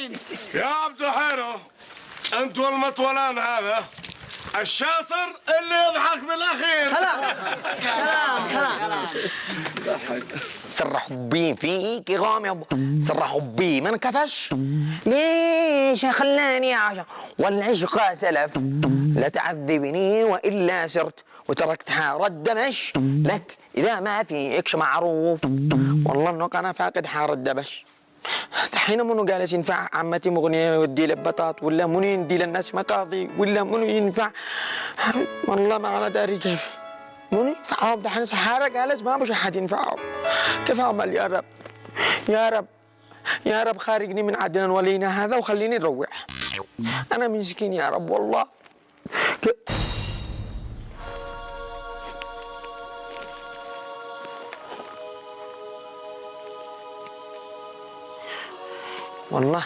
وين؟ يا عبد الحيرو، انت والمطولان هذا الشاطر اللي يضحك بالاخير. كلام سرحوا بي فيك يا غامض، سرحوا بي ما انكفش. ليش خلاني عاشق والعشق سلف، لا تعذبني والا سرت وتركت حارة دمش لك اذا ما فيكش معروف. والله انك انا فاقد حارة دبش. حين منو جالس ينفع عمتي مغنية يودي له بطاط، ولا منو يندي للناس مقاضي، ولا منو ينفع؟ والله ما انا داري كيف منو ينفعهم. دحين سحارة جالس ما مش احد ينفعهم. كيف اعمل يا رب؟ يا رب يا رب خارجني من عدنان ولينا هذا وخليني نروح. انا مسكين يا رب والله. والله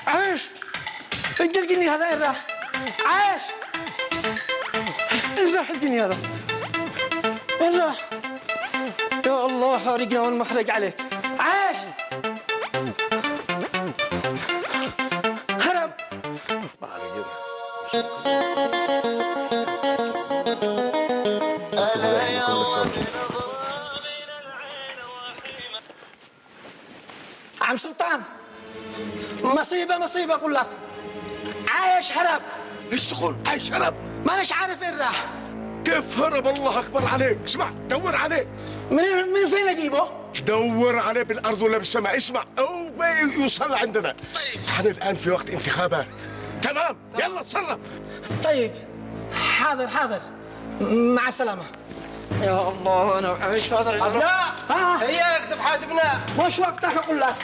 عايش الجلجني هذا وين راح؟ عايش وين راح الجني هذا؟ وين راح؟ يا الله حارقنا والمخرج عليه. عايش هرب. عم سلطان مصيبة أقول لك. عايش هرب. ايش تقول؟ عايش هرب؟ مانيش عارف وين راح. كيف هرب؟ الله اكبر عليك. اسمع، دور عليه. من فين اجيبه؟ دور عليه بالارض ولا بالسماء. اسمع، او يوصل عندنا. طيب احنا الان في وقت انتخابات. تمام، يلا تصرف. طيب حاضر مع السلامة. يا الله انا عايش هذا. لا هي اكتب حاسبنا. مش وقتك اقول لك.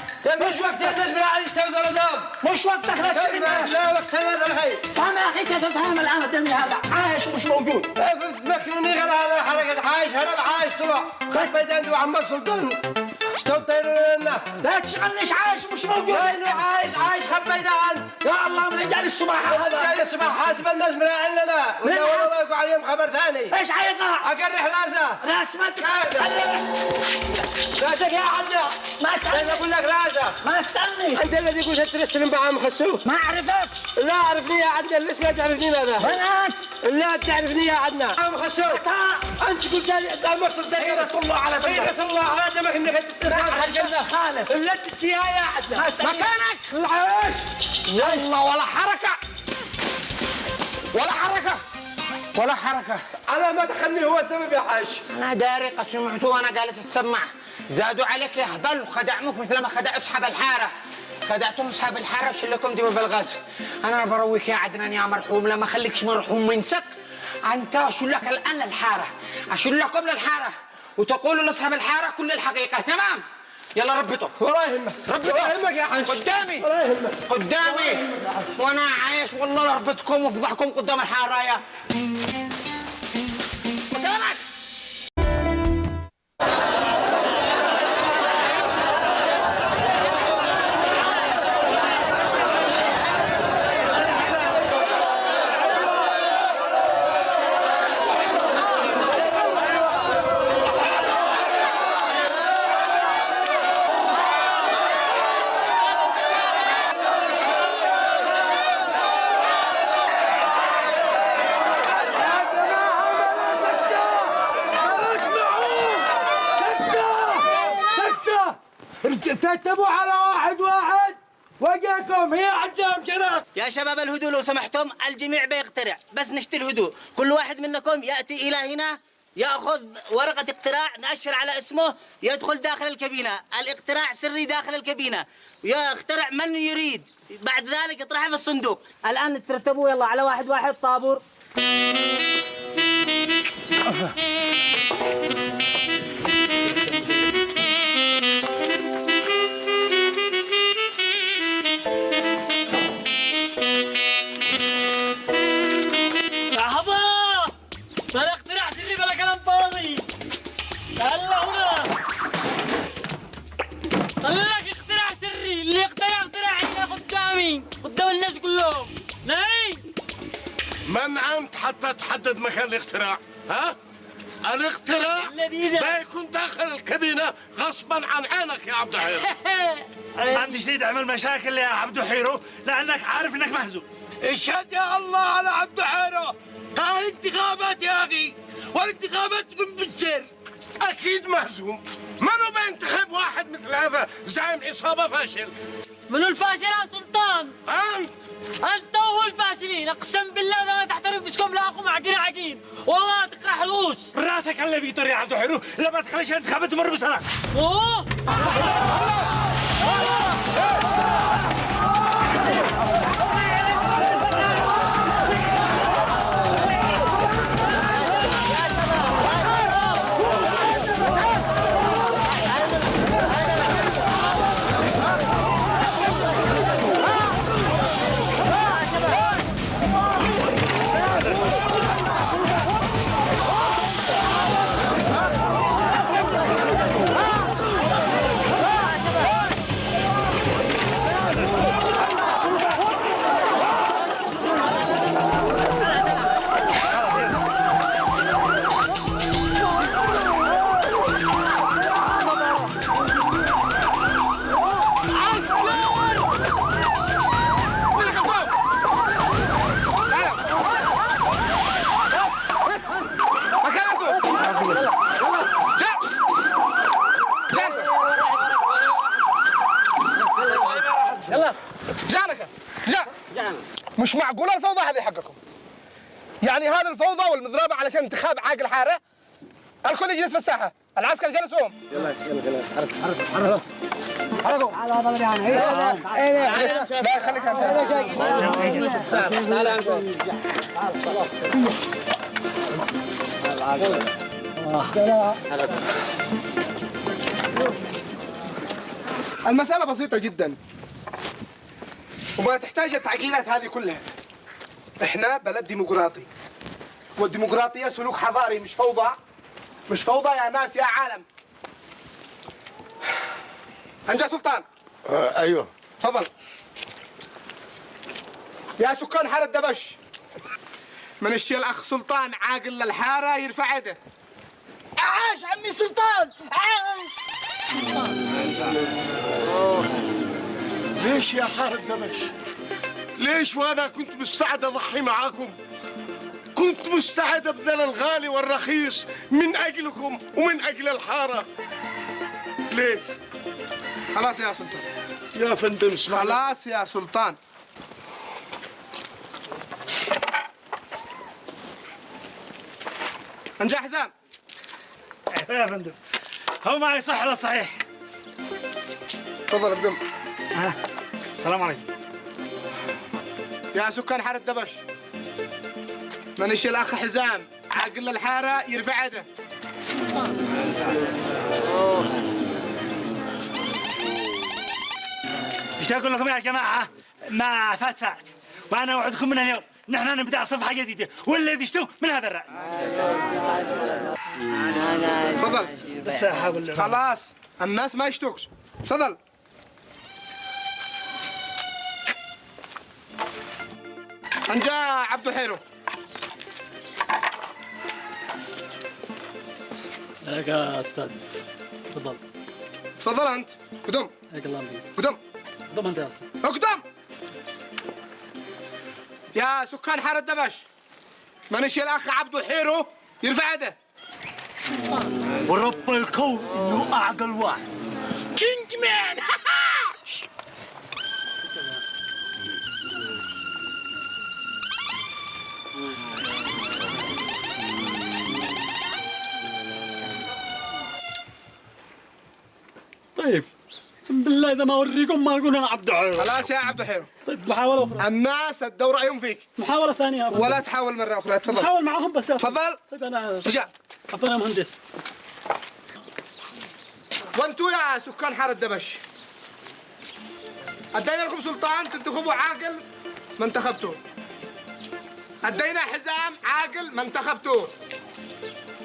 مش وقتك تدبر عليش توزر دم. مش وقتك لا تشغل. لا وقتنا هذا الحين. فهم يا اخي كيف تفهم الان الدنيا هذا عايش ومش موجود. تمكنوني غير هذا الحركة. عايش هرب عايش طلع. خد بيت عند عمك سلطان. اشتو طيروا الناس. لا تشغلنيش عايش ومش موجود. وينه عايش خبيت عند. يا الله من رجال الصباح هذا. رجال الصباح حاسب الناس مراعين لنا. ولا والله يقع عليهم خبر ثاني. ايش عيطها؟ اقرح راسه. راس ما راسك يا عدنا. ما اسالني. انا اقول لك راسه. ما تسالني. انت الذي قلت ترسل معاه مخسوه. ما اعرفكش. لا عرفني يا عدنا. ليش ما تعرفني ماذا؟ بنات. لا تعرفني يا عدنا. مخسوه. انت قلت لي قدام مقصد خيرة الله على دمك. خيرة الله على دمك انك انت تتصادق الجنة خالص. لا تديها يا عدنا. مكانك. العيش. يلا ولا حركة ولا حركة. انا ما دخلني هو السبب يا حاج. انا داري قد سمعتوا وانا جالس اتسمع. زادوا عليك يا هبل وخدعموك مثل ما خدعوا اصحاب الحاره. خدعتم اصحاب الحاره وشلكم دم بالغاز. انا برويك يا عدنان يا مرحوم. لا ما خليكش مرحوم من صدق. انت اشلك الان للحاره. اشلكم للحاره وتقولوا لاصحاب الحاره كل الحقيقه. تمام؟ يلا ربطوا. ولا يهمك. ولا يهمك يا حاج. قدامي. ولا يهمك. قدامي. وانا عايش والله لربطكم وافضحكم قدام الحاره. يا مكانك. تكتبوا على واحد وجهكم. هي عندهم شرف. يا شباب الهدوء لو سمحتم. الجميع بيقترع بس نشتي الهدوء. كل واحد منكم يأتي إلى هنا ياخذ ورقه اقتراع نأشر على اسمه، يدخل داخل الكابينه، الاقتراع سري داخل الكابينه، يخترع من يريد، بعد ذلك يطرحه في الصندوق. الان ترتبوا يلا على واحد واحد طابور. قدام الناس كلهم. ناي من أنت حتى تحدد مكان الاختراع؟ ها؟ الاختراع لا يكون داخل الكابينة غصبا عن عينك يا عبد الحيرو. انت جديد اعمل مشاكل يا عبد الحيرو لانك عارف انك مهزوم. اشهد يا الله على عبد الحيرو. هاي انتخابات يا اخي، والانتخابات تكون بالسر. أكيد مهزوم. منو بينتخب واحد مثل هذا زعيم عصابة فاشل؟ منو الفاشل يا سلطان؟ أنت هو الفاشلين، اقسم بالله اذا ما تحترم فيكم لاقوا عقين عقين، والله تقرح رؤوس. راسك اللي بيطير يا عبد الحيرو لما تخليش الانتخابات تمر بسلام. اوه مش معقولة الفوضى هذه حقكم. يعني هذا الفوضى والمضربة علشان انتخاب عاقل حارة. الكل يجلس في الساحة، العسكر جلسوهم. يلا حركوا. لا خليك انت. المسألة بسيطة جدا وما تحتاج التعقيدات هذه كلها. احنا بلد ديمقراطي، والديمقراطية سلوك حضاري مش فوضى. مش فوضى يا ناس يا عالم. أنجا سلطان. أيوه تفضل. يا سكان حارة دبش، من الشيء الأخ سلطان عاقل للحارة يرفع يده. عاش عمي سلطان عاش. ليش يا حارة دمش؟ ليش وانا كنت مستعد اضحي معاكم؟ كنت مستعد ابذل الغالي والرخيص من اجلكم ومن اجل الحارة. ليه؟ خلاص يا سلطان. يا فندم اسمع. خلاص يا سلطان. انجا حزام. يا فندم هو ما يصح ولا صحيح. تفضل ابدم. السلام عليكم. يا سكان حارة دبش، من الشيء الأخ حزام عاقل الحارة يرفع يده. ايش اقول لكم يا جماعه؟ ما فات وانا اوعدكم من اليوم نحن نبدا صفحه جديده والذي يشتو من هذا الراي. تفضل. بس احاول. خلاص الناس ما يشتوكش. تفضل. انجا عبد الحيرو. لك يا استاذ. تفضل. تفضل انت. قدم. لك الله يهديك. قدم. قدم انت يا استاذ. اقدم. يا سكان حارة دبش، من الشيء الأخ عبد الحيرو يرفع يده. ورب الكون انه اعقل واحد. كينج مان. طيب اقسم بالله اذا ما اوريكم ما اقول انا عبد الحيرو. خلاص يا عبد الحيرو، طيب محاولة أخرى. الناس ادوا رايهم فيك، محاولة ثانية أخرى. ولا تحاول مرة أخرى. تفضل. محاول معهم بس. تفضل. طيب أنا رجع. عفوا يا مهندس. وانتوا يا سكان حارة دبش، ادينا لكم سلطان تنتخبوا عاقل ما انتخبتوه، ادينا حزام عاقل ما انتخبتوه،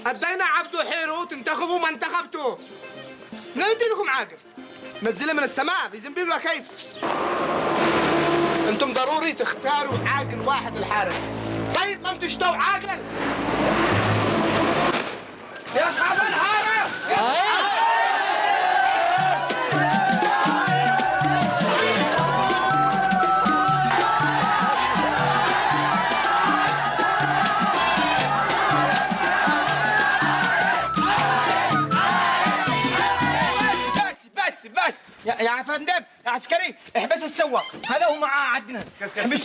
ادينا عبدو حيرو تنتخبوا ما انتخبتوه. ندي لكم عاقل نزله من السماء في زنبيل ولا كيف؟ انتم ضروري تختاروا عاقل واحد للحارة. طيب ما انتوا اشتوا عاقل يا اصحاب الحارة. بس يا فندم يا عسكري احبس السواق، هذا هو مع عدنان.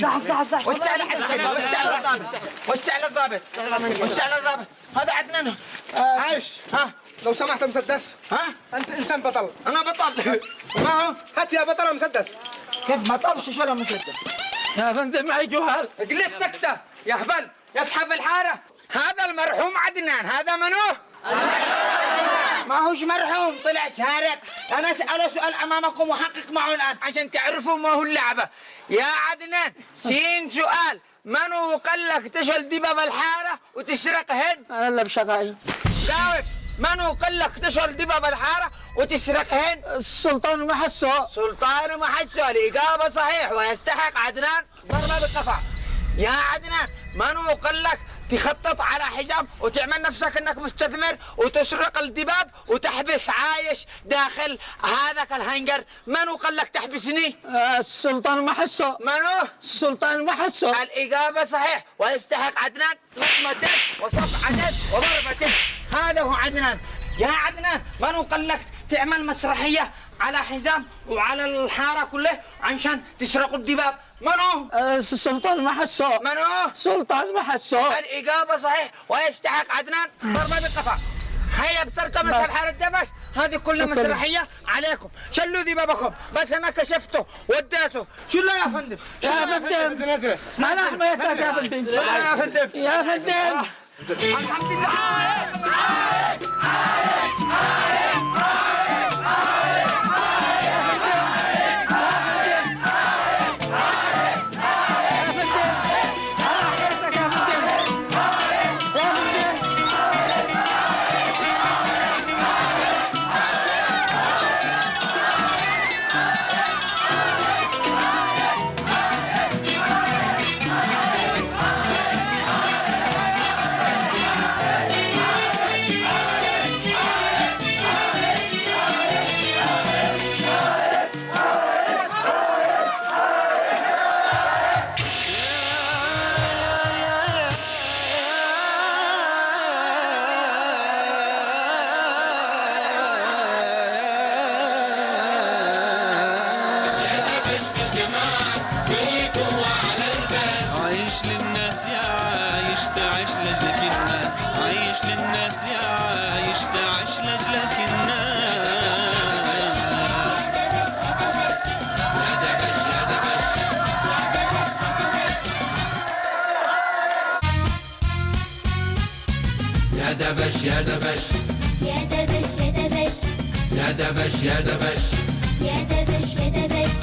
صح وسع العسكري، وسع للضابط، وسع للضابط، وسع للضابط. هذا عدنان. عايش. ها لو سمحت مسدس. ها انت انسان بطل. انا بطل. ما هو هات يا بطل مسدس. كيف بطل شو ولا مسدس؟ يا فندم معي جوهر. اجلس سكته يا هبل يا اصحاب الحاره. هذا المرحوم عدنان. هذا منو؟ ما هوش مرحوم، طلع سارق. انا اساله سؤال امامكم وحقق معه الان عشان تعرفوا ما هو اللعبه. يا عدنان سين سؤال، منو قال لك تشل دباب الحاره وتسرقهن؟ انا اللي بشغاي. جاوب، منو قال لك تشل دباب الحاره وتسرقهن؟ السلطان محسو. سلطان محسو، الاجابه صحيح ويستحق عدنان ضربه بالقفا. يا عدنان منو قال لك تخطط على حزام وتعمل نفسك انك مستثمر وتسرق الدباب وتحبس عايش داخل هذاك الهنجر؟ منو قال لك تحبسني؟ السلطان محسو. منو؟ السلطان محسو. الإجابة صحيح ويستحق عدنان لطمة وصفعة وضربة. هذا هو عدنان. يا عدنان منو قال لك تعمل مسرحية على حزام وعلى الحارة كله عشان تسرقوا الدباب؟ منو؟ السلطان محسو. منو؟ سلطان محسو. الإجابة صحيح ويستحق عدنان ضربة بالقفا. هيا بصرتم مسح حارة دبش، هذه كلها مسرحية عليكم. شلوا دبابكم، بس أنا كشفته وديته. شو لا يا فندم؟ يا فندم نزل. أنا ما يسعد يا فندم. يا فندم. يا فندم. الحمد لله. يا دبش يا دبش يا دبش يا دبش يا دبش يا دبش يا دبش يا دبش